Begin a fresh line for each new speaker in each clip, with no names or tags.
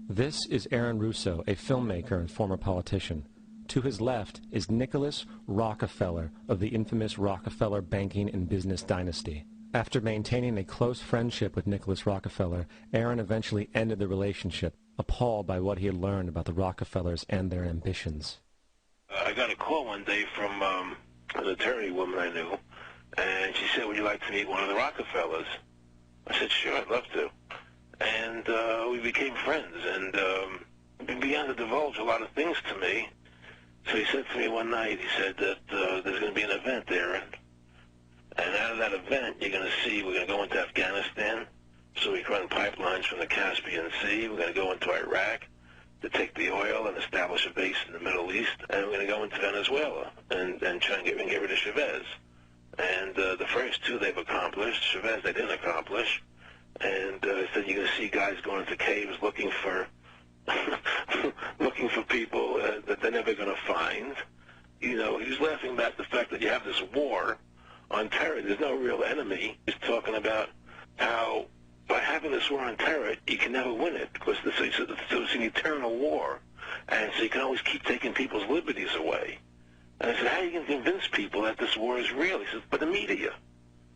This is Aaron Russo, a filmmaker and former politician. To his left is Nicholas Rockefeller of the infamous Rockefeller banking and business dynasty. After maintaining a close friendship with Nicholas Rockefeller, Aaron eventually ended the relationship, appalled by what he had learned about the Rockefellers and their ambitions.
I got a call one day from an attorney woman I knew, and she said, would you like to meet one of the Rockefellers? I said, sure, I'd love to. And we became friends, and he began to divulge a lot of things to me. So he said to me one night, he said that there's going to be an event there, and out of that event, you're going to see, we're going to go into Afghanistan, so we can run pipelines from the Caspian Sea. We're going to go into Iraq to take the oil and establish a base in the Middle East, and we're going to go into Venezuela and try and get rid of Chavez. And the first two they've accomplished. Chavez they didn't accomplish. And he said you're going to see guys going into caves looking for looking for people that they're never going to find. You know, he was laughing about the fact that you have this war on terror. There's no real enemy. He's talking about how by having this war on terror, you can never win it because it's an eternal war. And so you can always keep taking people's liberties away. And I said, how are you going to convince people that this war is real? He says, but the media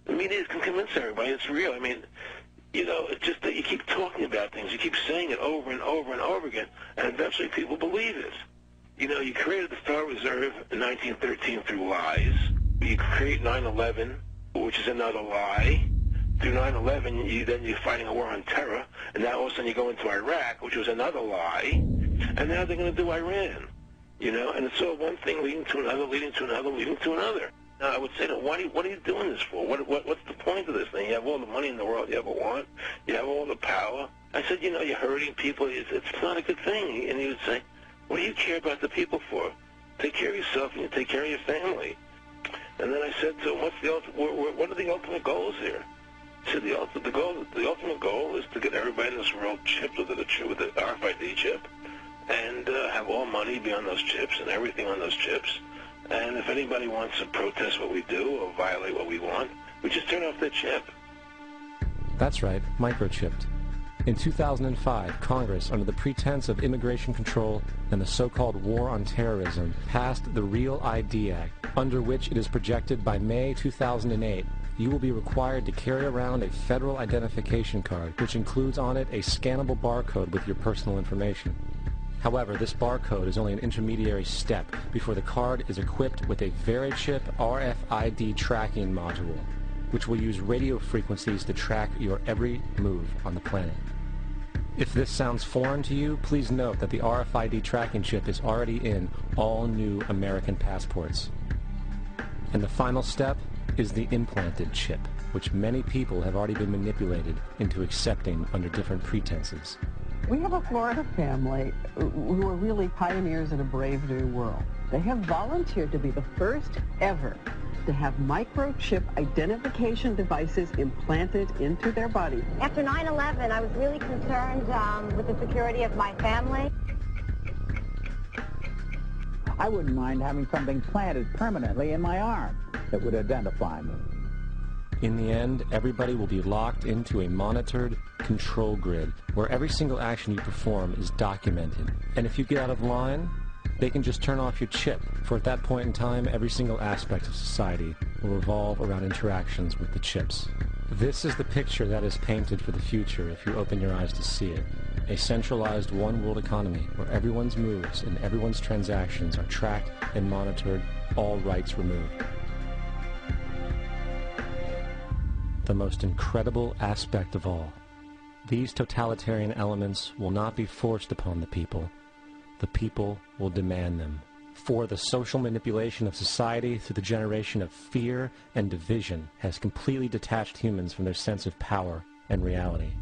can convince everybody it's real. I mean, you know, it's just that you keep talking about things, you keep saying it over and over and over again, and eventually people believe it. You know, you created the Federal Reserve in 1913 through lies. You create 9/11, which is another lie. Through 9/11, then you're fighting a war on terror, and now all of a sudden you go into Iraq, which was another lie, and now they're going to do Iran. You know, and it's all one thing leading to another, leading to another, leading to another. Now, I would say, what are you doing this for? What's the point of this thing? You have all the money in the world you ever want. You have all the power. I said, you know, you're hurting people. It's not a good thing. And he would say, what do you care about the people for? Take care of yourself and you take care of your family. And then I said to him, what are the ultimate goals here? He said, the ultimate goal is to get everybody in this world chipped with the RFID chip and have all money be on those chips and everything on those chips. And if anybody wants to protest what we do or violate what we want, we just turn off their chip.
That's right, microchipped. In 2005, Congress, under the pretense of immigration control and the so-called war on terrorism, passed the REAL ID Act, under which it is projected by May 2008, you will be required to carry around a federal identification card, which includes on it a scannable barcode with your personal information. However, this barcode is only an intermediary step before the card is equipped with a VeriChip RFID tracking module, which will use radio frequencies to track your every move on the planet. If this sounds foreign to you, please note that the RFID tracking chip is already in all new American passports. And the final step is the implanted chip, which many people have already been manipulated into accepting under different pretenses.
We have a Florida family who are really pioneers in a brave new world. They have volunteered to be the first ever to have microchip identification devices implanted into their body.
After 9/11, I was really concerned with the security of my family.
I wouldn't mind having something planted permanently in my arm that would identify me.
In the end, everybody will be locked into a monitored control grid where every single action you perform is documented. And if you get out of line, they can just turn off your chip, for at that point in time, every single aspect of society will revolve around interactions with the chips. This is the picture that is painted for the future if you open your eyes to see it. A centralized one-world economy where everyone's moves and everyone's transactions are tracked and monitored, all rights removed. The most incredible aspect of all, these totalitarian elements will not be forced upon the people. The people will demand them. For the social manipulation of society through the generation of fear and division has completely detached humans from their sense of power and reality.